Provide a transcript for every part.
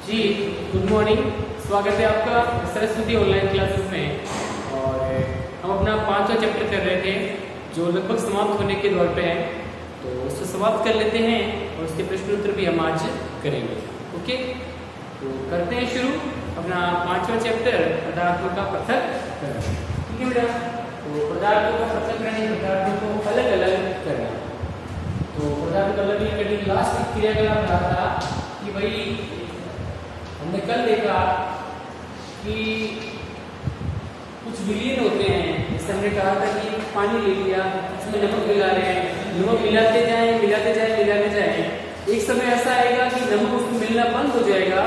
जी good morning. स्वागत है आपका सरस्वती ऑनलाइन क्लासेस में। और हम अपना 5वां चैप्टर कर रहे थे जो लगभग समाप्त होने के दौर पे है, तो उसको समाप्त कर लेते हैं और उसके प्रश्न उत्तर भी हम आज करेंगे। ओके, तो करते हैं शुरू अपना 5वां चैप्टर पदार्थों का पृथक्करण। ठीक है बेटा, तो पदार्थों का पृथक्करण, पदार्थों को अलग अलग करना। तो पदार्थों को अलग अलग करने की लास्ट क्रियाकलाप रहा था कि भाई हमने कल देखा कि कुछ विलीन होते हैं। जैसे हमने कहा था कि पानी ले लिया, उसमें नमक मिला रहे हैं, नमक मिलाते जाएं मिलाते जाएं मिलाते जाएं, एक समय ऐसा आएगा कि नमक उसमें मिलना बंद हो जाएगा।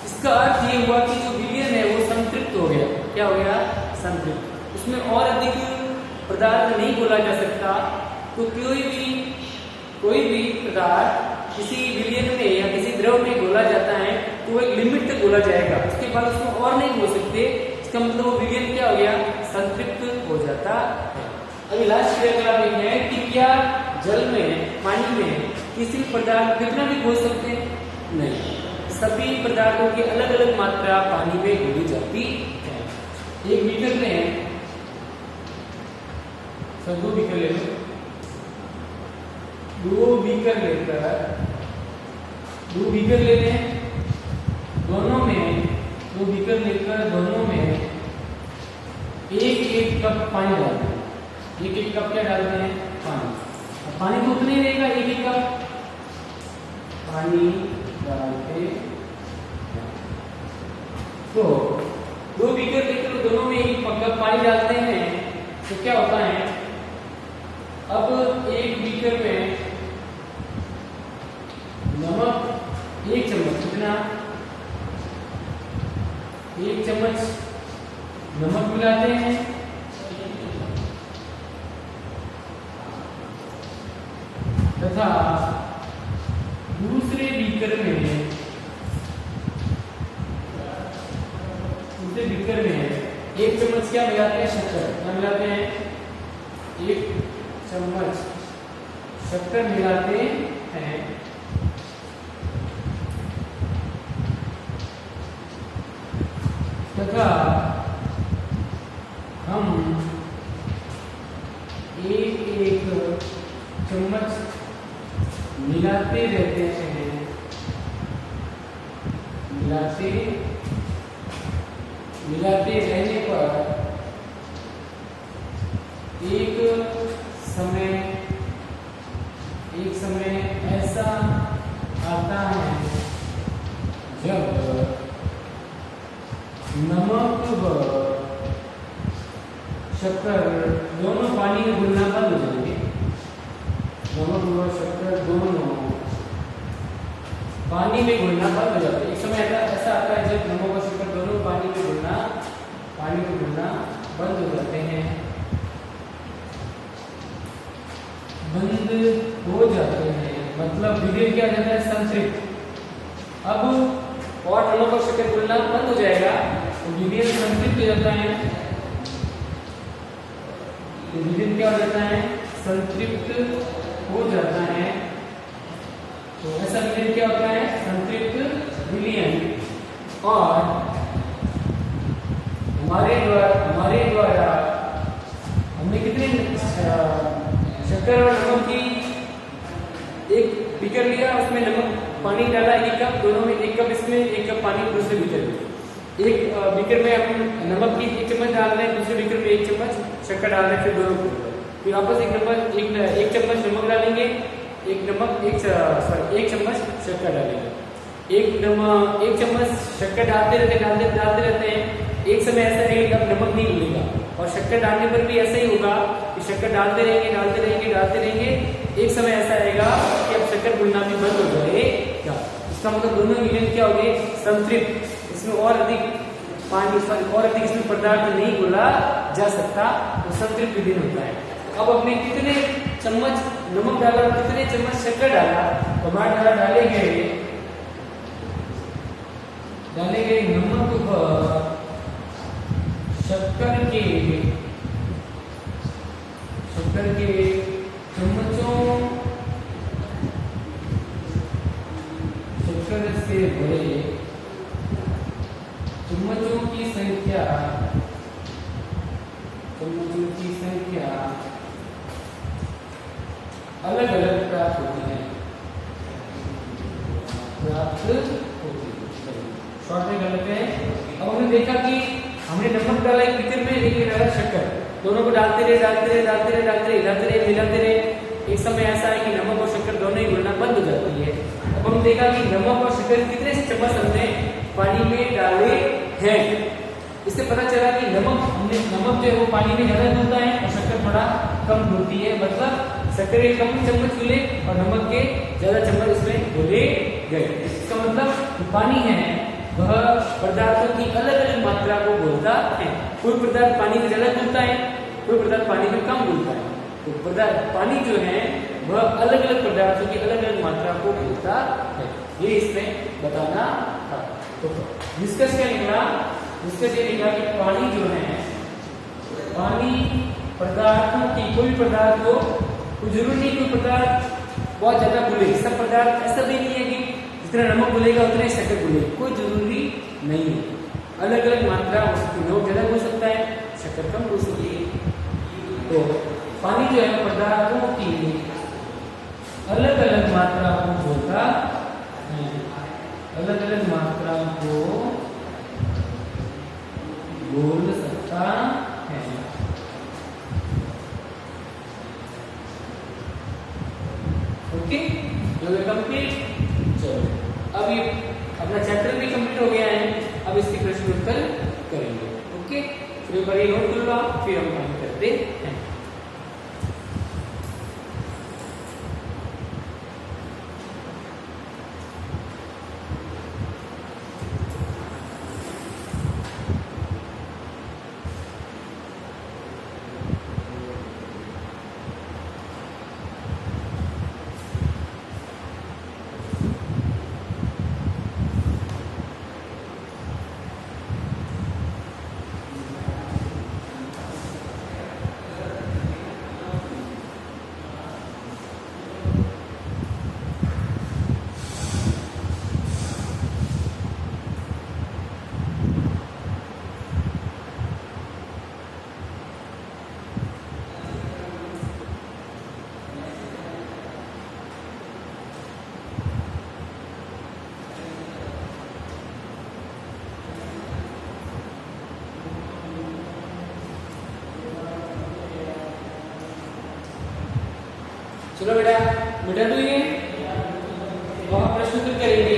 इसका अर्थ ये हुआ कि जो विलीन है वो संतृप्त हो गया। क्या हो गया? संतृप्त। उसमें और अधिक पदार्थ नहीं घोला जा सकता। तो कोई भी पदार्थ किसी विलयन में या किसी द्रव में घोला जाता है तो वो एक लिमिट तक घोला जाएगा, उसके बाद उसको और नहीं घोल सकते। इसका मतलब वो विलयन क्या हो गया? संतृप्त हो जाता है। अभी लास्ट क्रियाकलाप है कि क्या जल में, पानी में किसी पदार्थ कितना भी घोल सकते हैं? नहीं, सभी पदार्थों की अलग अलग मात्रा पानी में घोली जाती है। एक बीकर में सब 2 बीकर ले लो, 2 बीकर लेकर 2 बीकर ले लें, दोनों में 2 बीकर लेकर दोनों में 1-1 कप पानी डालते हैं। 1-1 कप क्या डालते हैं? पानी। अब पानी तो उतना ही रहेगा, 1-1 कप पानी डालते। तो 2 बीकर लेकर दोनों में 1 कप पानी डालते हैं तो क्या होता है? अब 1 बीकर में नमक 1 चम्मच, कितना? 1 चम्मच नमक मिलाते हैं। तथा दूसरे बीकर में 1 चम्मच क्या मिलाते हैं? शक्कर। क्या मिलाते हैं? 1 चम्मच शक्कर मिलाते हैं। तथा हम 1-1 चम्मच मिलाते रहते हैं, मिलाते रहने पर एक समय ऐसा आता है जब नमक व शक्कर दोनों पानी में घुलना बंद हो जाएंगे। नमक व शक्कर दोनों पानी में घुलना बंद हो जाते हैं। एक समय ऐसा आता है जब नमक व शक्कर दोनों पानी में घुलना बंद हो जाते हैं, मतलब विलयन क्या जाता है? संतृप्त। अब और नमक और शक्कर घुलना बंद हो जाएगा तो विलयन संतृप्त हो जाता है। तो विलयन क्या हो जाता है? संतृप्त हो जाता है। तो ऐसा विलयन क्या होता है? संतृप्त विलयन। और हमारे द्वारा हमने कितने शक्कर और नमक की एक बीकर लिया, उसमें नमक पानी डाला 1 कप, दोनों में 1 कप, इसमें 1 कप पानी दूसरे बीकर में। एक बीकर में हम नमक की 1 चम्मच डाल रहे हैं, दूसरे बीकर में 1 चम्मच शक्कर डाल रहे हैं, फिर दोनों फिर वापस 1 चम्मच नमक डालेंगे, 1 चम्मच शक्कर डालेंगे। 1 चम्मच शक्कर डालते रहते हैं। एक समय ऐसा रहेगा जब नमक नहीं मिलेगा, और शक्कर डालने पर भी ऐसा ही होगा कि शक्कर डालते रहेंगे। एक समय ऐसा आएगा कि अब शक्कर घुलना भी बंद हो जाएगा। इसका मतलब दोनों विलयन क्या हो गए? संतृप्त। इसमें और अधिक पानी और अधिक इसमें पदार्थ नहीं घोला जा सकता, तो संतृप्त विलयन होता है। अब अपने कितने चम्मच नमक डाला, कितने चम्मच शक्कर डाला, तो हमारे द्वारा डाले गए नमक व शक्कर के चम्मचों शक्कर से भरे चम्मचों की संख्या अलग अलग प्राप्त होती है। शॉर्ट में कर लेते हैं। अब हमने देखा कि हमने नमक डाला एक बीकर में, लेकिन डाला शक्कर। दोनों को डालते रहे, हिलाते रहे, मिलाते रहे। एक समय ऐसा है कि नमक और शक्कर दोनों ही घुलना बंद हो जाती है। अब हम देखा कि नमक और शक्कर कितने चम्मच हमने पानी में डाले हैं। इससे पता चला कि नमक जो है वो पानी में ज्यादा घुलता है और शक्कर थोड़ा कम घुलती है। मतलब शक्कर के कम चम्मच घुले और नमक के ज्यादा चम्मच उसमें घुले गए। इसका मतलब पानी है वह पदार्थों की अलग अलग मात्रा को घुलता है। कोई पदार्थ पानी में ज्यादा घुलता है, कोई पदार्थ पानी में कम घुलता है। तो पानी जो है वह अलग अलग पदार्थों की अलग अलग मात्रा को घुलता है। ये इसमें बताना था। तो निष्कर्ष क्या निकला? निष्कर्ष ये निकला कि पानी जो है, पानी पदार्थों की, कोई पदार्थ को, कोई जरूरी नहीं कोई पदार्थ बहुत ज्यादा घुले। सब पदार्थ ऐसा भी नहीं है कि जितना नमक घुलेगा उतना ही शक्कर घुलेगी, कोई जरूरी नहीं है। अलग अलग मात्रा हो सकती है। नमक ज्यादा घुल सकता है, शक्कर कम घुल सकती है। तो पानी जो है पदार्थों की अलग अलग मात्रा को घोलता है, अलग अलग मात्रा को घोल सकता है। ओके, तो कंप्लीट। चलो अब ये अपना चैप्टर भी कंप्लीट हो गया है। अब इसके प्रश्न उत्तर करेंगे। ओके, तो एक बार ये नोट कर लो आप, फिर हम काम करते हैं। चलो बेटा, मिटा दो ये, वहां प्रश्न उत्तर करेंगे।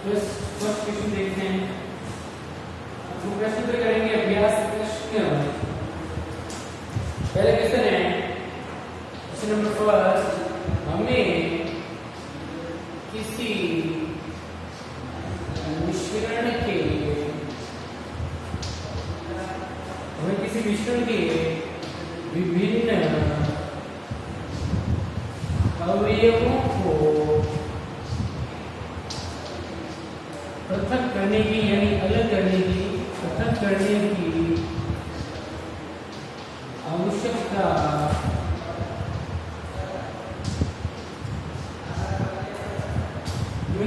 फर्स्ट क्वेश्चन देखते हैं। हम प्रश्न उत्तर करेंगे अभ्यास प्रश्न। पहले क्वेश्चन है, क्वेश्चन नंबर फर्स्ट, हमें किसी मिश्रण के विभिन्न अवयवों को पृथक करने की, यानी अलग करने की, पृथक करने की आवश्यकता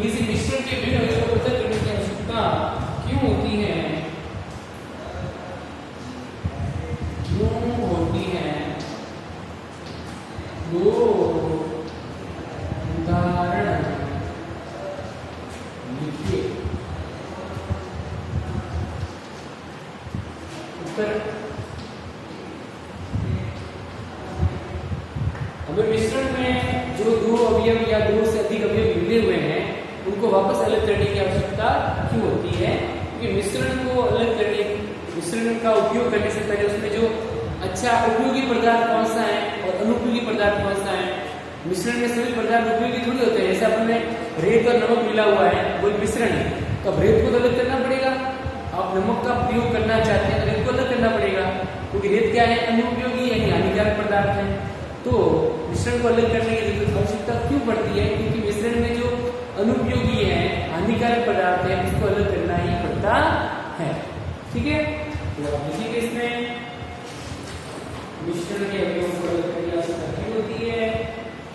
किसी मिश्रण के विभिन्न अवयवों को पृथक करने की आवश्यकता क्यों होती है? क्यों होती है? दो उदाहरण लिखिए। उत्तर, हमें मिश्रण में जो दो अवयव या दो से अधिक अवयव मिले हुए हैं उनको वापस अलग करने की आवश्यकता क्यों होती है? क्योंकि मिश्रण को अलग करने, मिश्रण का उपयोग करने से पहले उसमें जो अच्छा उपयोगी पदार्थ कौन सा है और अनुपयोगी पदार्थ कौन सा है। मिश्रण में सभी पदार्थ उपयोगी थोड़ी होते हैं। जैसे अपन में रेत और नमक मिला हुआ है, वो मिश्रण है, तो अब रेत को तो अलग करना पड़ेगा। आप नमक का प्रयोग करना चाहते हैं, रेत को अलग करना पड़ेगा, क्योंकि रेत क्या है? अनुपयोगी यानी हानिकारक पदार्थ है। तो मिश्रण को अलग करने की आवश्यकता क्यों पड़ती है? क्योंकि मिश्रण में जो अनुपयोगी है, हानिकारक पदार्थ है, उसको अलग करना ही पड़ता है। ठीक है, तो आप देखिए इसमें मिश्रण के अवयवों को अलग करने की आवश्यकता क्यों होती है?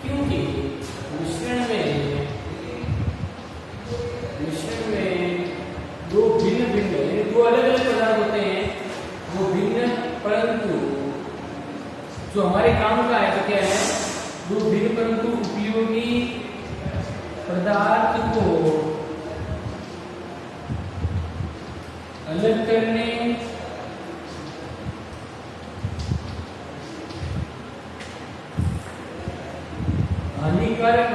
क्योंकि मिश्रण में दो भिन्न भिन्न दो अलग अलग पदार्थ होते हैं, वो भिन्न परंतु जो हमारे काम का है तो क्या है, दो भिन्न परंतु उपयोगी पदार्थ को अलग करने हानिकारक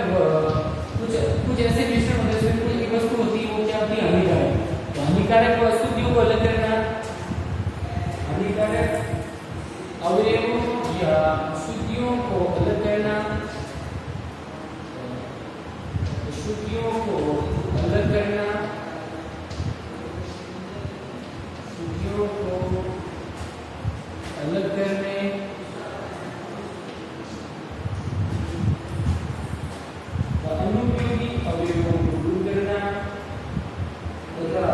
कुछ ऐसे मिश्रण होते हैं जिसमें कोई वस्तु होती है वो क्या होती है, हानिकारक। तो हानिकारक वस्तुओं को अलग करना, हानिकारक अवयवों या अशुद्धियों को अलग करना, अशुद्धियों को अलग करना, अशुद्धियों को अलग करने अनुपयोगी अवयवों को दूर करना तथा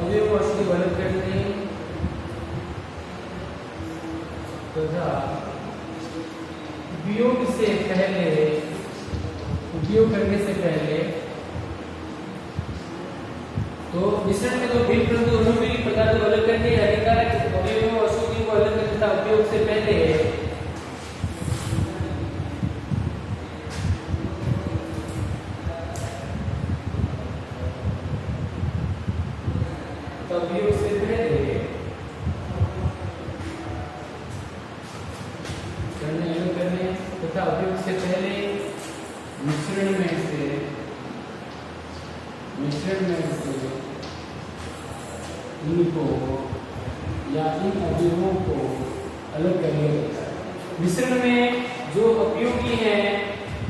अवयव अशुद्ध अलग करने तथा उपयोग करने से पहले तो मिश्रण में जो भिन्न परंतु अनुपयोगी पदार्थ को अलग करके हानिकारक अवयवों और अशुद्धियों को अलग करने तथा उपयोग से पहले तथा उपयोग से पहले मिश्रण में से इनको या इन अवयवों को अलग करने होता है। मिश्रण में जो उपयोगी है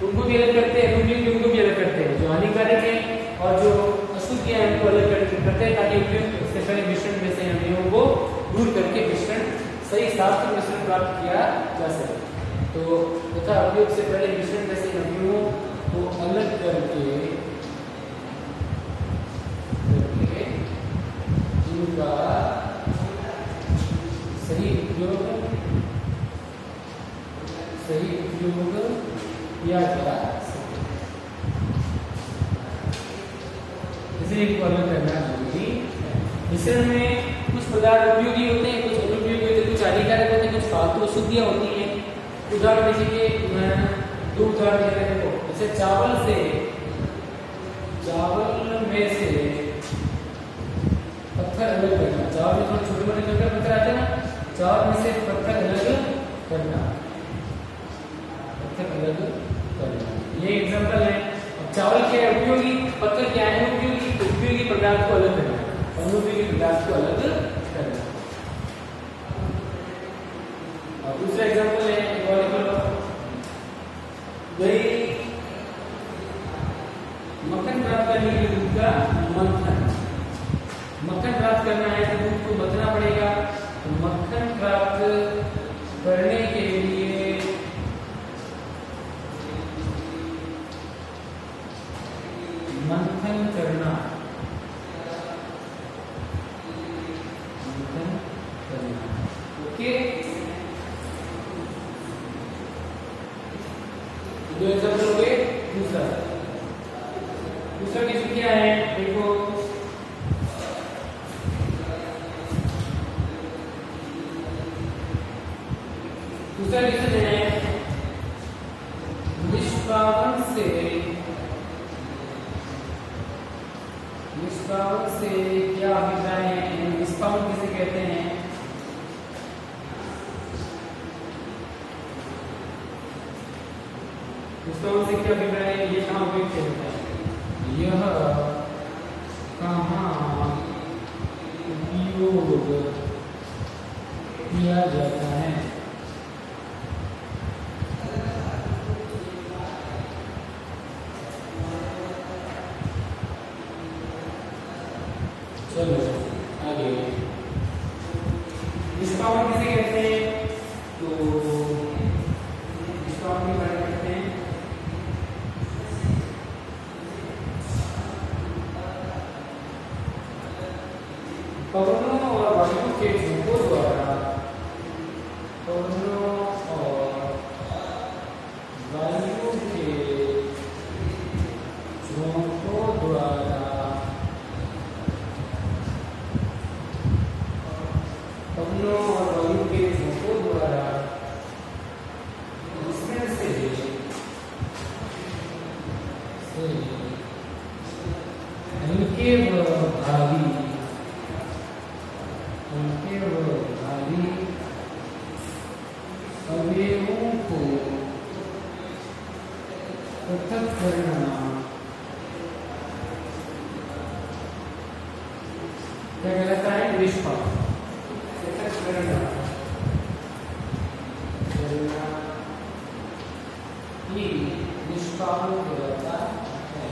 उनको भी अलग करते हैं, अनुपयोगी उनको भी अलग करते हैं, जो हानिकारक है और जो अशुद्ध है उनको अलग करते हैं, ताकि उपयोग से पहले मिश्रण में से अवयवों को दूर करके मिश्रण सही साफ मिश्रण प्राप्त किया जा सके। तो तथा उपयोग से पहले मिश्रण में से अवयवों को अलग करके इनका सही उपयोग किया जा सके, इसे अलग करना जरूरी है। मिश्रण में कुछ पदार्थ उपयोगी होते हैं, कुछ अनुपयोगी होते हैं, कुछ हानिकारक होते हैं, कुछ फालतू अशुद्धियां होती हैं। उदाहरण दीजिए, मैं दो उदाहरण दे रहे हैं। जैसे चावल में से पत्थर अलग करना, चावल में थोड़े छोटे मोटे कंकड़ पत्थर आते हैं ना, चावल में से पत्थर अलग करना, ये एग्जांपल है। अब चावल क्या है, उपयोगी, पत्थर क्या है, उपयोगी पदार्थ को अलग करना, अनुपयोगी पदार्थ को अलग करना। और दूसरा एग्जांपल है, मक्खन प्राप्त करने के लिए दूध का मक्खन प्राप्त करना है तो दूध को मथना पड़ेगा। तो मक्खन प्राप्त करने के लिए मंथन करना, ओके। दो एग्जांपल हो गए। दूसरा क्वेश्चन क्या है, देखो दूसरा क्वेश्चन है, निष्पादन से क्या अभिप्राय है, निष्पादन किसे कहते हैं? निष्पादन से क्या अभिप्राय है, ये कहाँ उपयोग किया जाता है, यह कहाँ उपयोग किया जाता है? चलो आगे डिस्काउंट किसे कहते हैं? तो डिस्काउंट की बात करते हैं। पवनों और वायु के झोंकों द्वारा पवनों और वायु के झोंकों द्वारा पवनों और वायु के झोंकों द्वारा उसमें से हल्के व भारी अवयवों को पृथक करना क्या कहलाता है? निष्पाप। पृथक करना ही निष्पाप कहलाता है।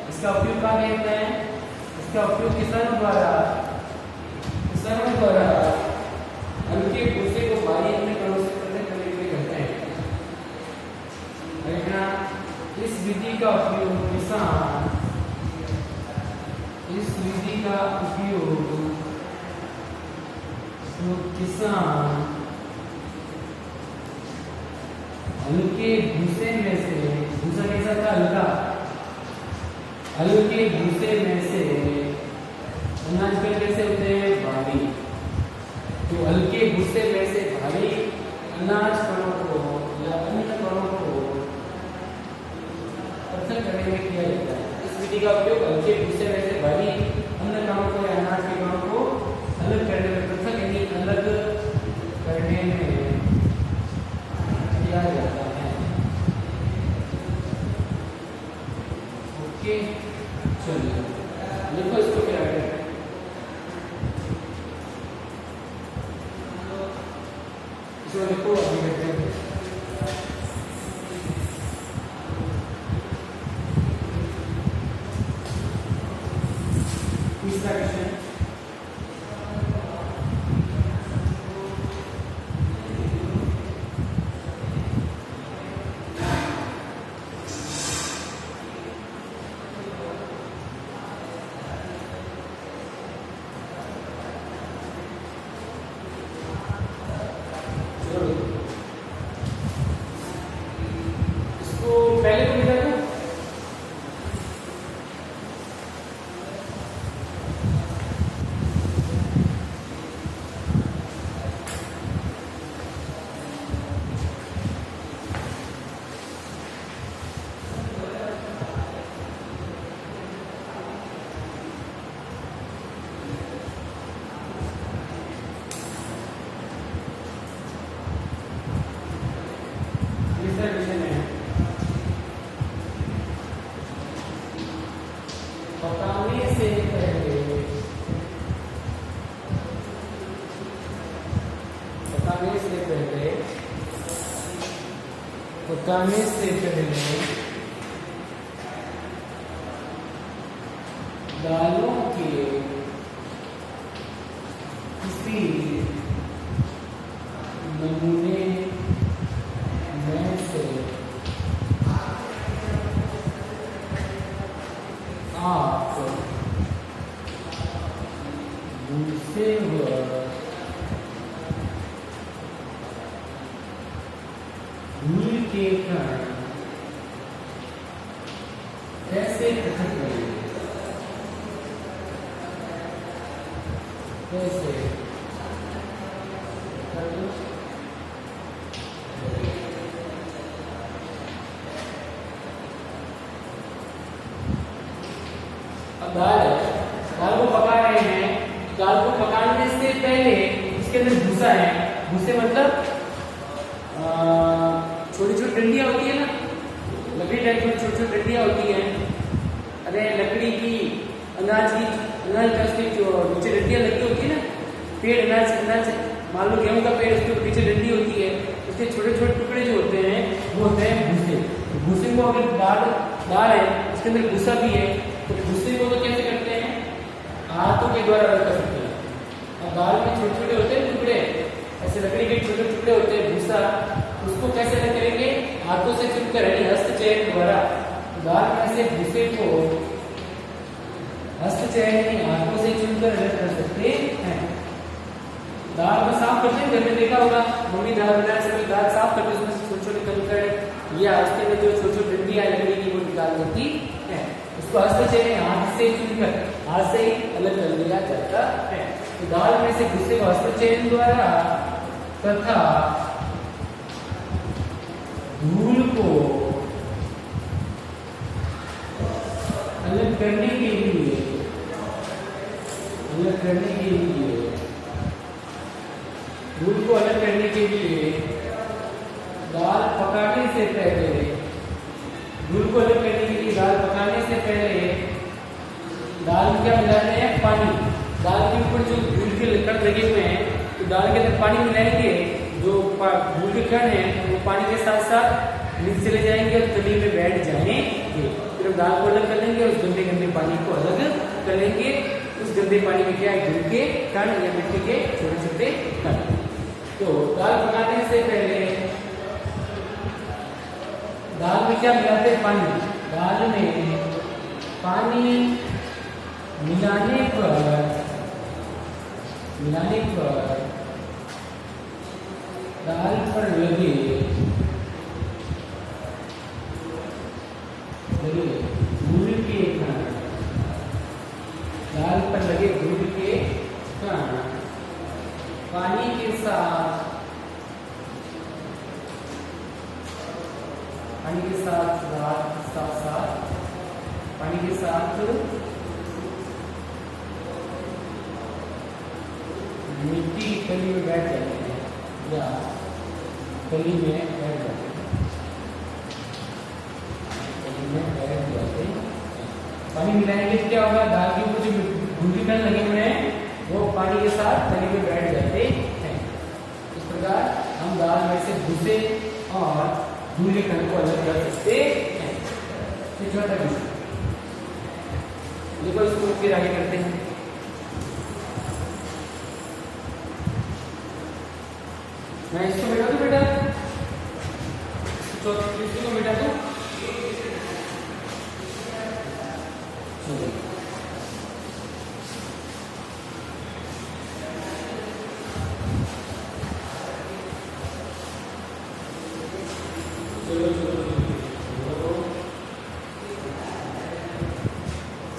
इसका उपयोग कहाँ कहते हैं? इसका उपयोग किसानों द्वारा हल्के भूसे को भारी अन्य कणों से पृथक करने के लिए करते हैं। इस विधि का उपयोग किसान हल्के भूसे में से, भूसा कैसा था? हल्के भूसे में से अनाज के कैसे होते हैं? भारी। तो हल्के भूसे में से भारी अनाज कणों को या अन्य कणों को पृथक करने में किया जाता है। इस विधि का उपयोग हल्के भूसे में से भारी अन्य कणों को या अनाज के कणों को अलग करने में, पृथक यानी अलग करने में किया जाता है। ओके, चलिए लिखो इसको क्या है। इसको लिखो, अभी करते हैं। तीसरा क्वेश्चन, पहले तो मिला था पकाने से पहले दालों के किसी नमूने में से आप भूसे व धूल के कण कैसे पृथक करेंगे? कैसे? अब दाल को पका रहे हैं। दाल को पकाने से पहले इसके अंदर भूसा है। भूसे मतलब छोटी छोटी डंडियां होती है ना, लकड़ी टाइप की छोटी छोटी डंडियां होती हैं। अरे लकड़ी की, अनाज का उसके जो नीचे डंडियां लगी होती है ना, पेड़ अनाज मान लो गेहूं का पेड़, उसके पीछे डंडी होती है, उसके छोटे छोटे टुकड़े जो होते हैं वो होते हैं भूसे। भूसे को अगर दाल है इसके अंदर भूसा भी है, तो भूसे को तो कैसे करते हैं, हाथों के द्वारा अलग कर सकते हैं। अब दाल में छोटे छोटे होते हैं टुकड़े, ऐसे लकड़ी के छोटे टुकड़े होते हैं भूसा, उसको कैसे अलग करेंगे, हाथों से चुनकर यानी हस्तचयन द्वारा दाल में से भूसे को हस्तचयन यानी हाथों से चुनकर अलग कर सकते हैं। दाल को साफ करते हैं, घर में देखा होगा मम्मी दाल बनाने से पहले दाल साफ करते हैं, उसमें छोटे छोटे कंकड़ या उसके अंदर जो छोटी छोटी डंडियां लकड़ी की वो निकाल देती है, उसको हस्तचयन हाथ से चुनकर हाथ से ही अलग कर लिया जाता है। तो दाल में से भूसे को हस्तचयन द्वारा तथा धूल को अलग करने के लिए धूल को अलग करने के लिए दाल पकाने से पहले धूल को अलग करने के लिए दाल पकाने से पहले दाल में क्या मिलाते हैं, पानी। दाल के ऊपर जो धूल के कण लगे हुए हैं तो दाल के अंदर पानी मिलाएंगे, जो धूल के कण हैं वो पानी के साथ साथ नीचे चले जाएंगे और तली में बैठ जाएंगे। फिर हम दाल को अलग कर लेंगे, उस गंदे गंदे पानी को अलग कर लेंगे। उस गंदे पानी में क्या है, धूल के कण या मिट्टी के छोटे छोटे कण। तो दाल पकाने से पहले दाल में क्या मिलाते हैं, पानी। दाल में पानी मिलाने पर दाल पर लगे धूल के कण, दाल पर लगे धूल के कण पानी के साथ मिट्टी की कली में बैठ जाते हैं या कली में बैठ जाते हैं। पानी मिलाएंगे तो क्या होगा, दाल के ऊपर जो धूल कण लगे हुए हैं वो पानी के साथ कली में बैठ जाते हैं। इस प्रकार हम दाल में से भूसे और धूल के कण को अलग कर सकते हैं। छोटा विषय देखो, इसको फिर आगे करते हैं। मैं इसको मिटा दूं बेटा, चौथी को मिटा दूं।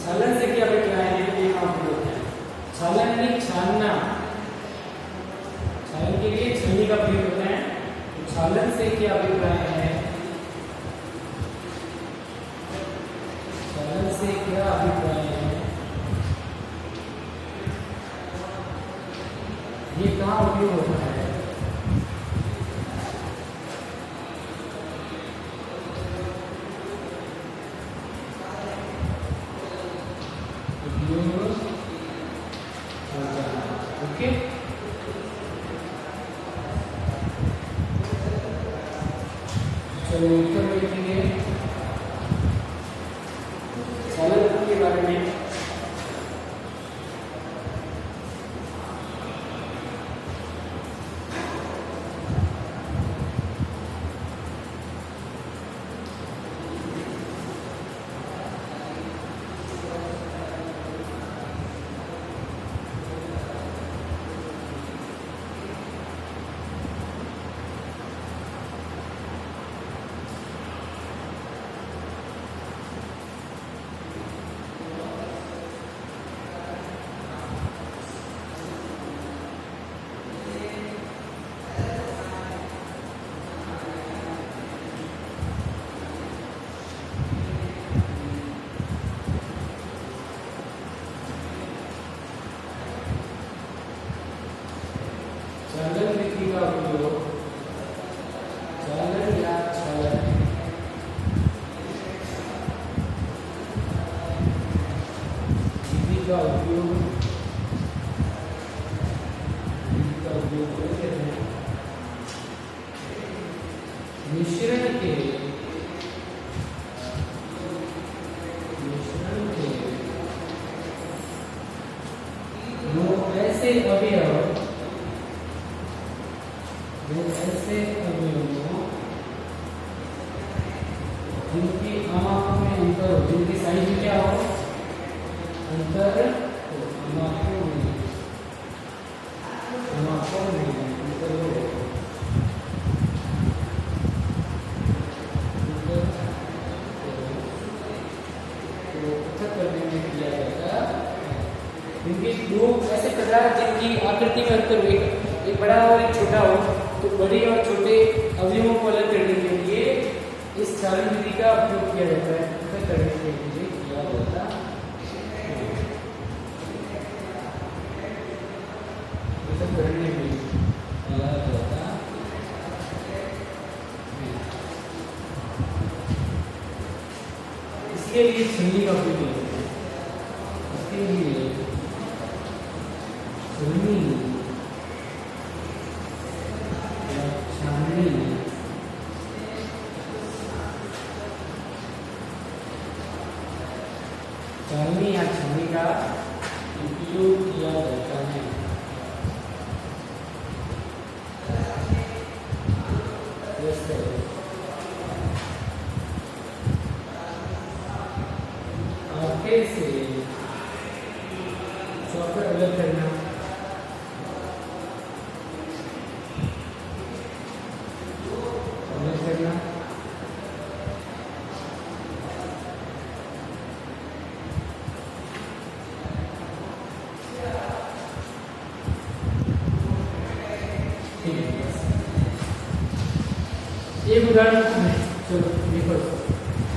छालन से क्या अभिप्राय है, ये आप लोग हैं। छालन नहीं छानना, छालन के लिए छन्नी का प्रयोग होता है। तो छालन से क्या अभिप्राय है, छालन से क्या अभिप्राय है, ये कहाँ उपयोग होता है। ओके, चलो उत्तर में लिखेंगे छालन के बारे में। छालन विधि का उपयोग, छालन या छलन विधि का उपयोग करते हैं मिश्रण के दो ऐसे अवयवों जिनकी आंखों में अंतर हो, जिनकी साइज में क्या हो, अंतर हो, आंखों में अंतर हो, करने में किया जाता है। जिनके दो ऐसे पदार्थ जिनकी आकृति में अंतर हो, एक बड़ा और एक छोटा हो, तो बड़े और छोटे अवयवों को अलग करने के लिए इस चालन विधि का उपयोग किया जाता है। पृथक करने के लिए किया जाता है। पृथक करने में किया जाता है। इसके लिए छन्नी का उपयोग किया जाता है। इसके लिए छन्नी या छाननी छाननी या छन्नी का उपयोग किया जाता है। आगे से चौकर अलग करना, अलग करना, ठीक है। एक उदाहरण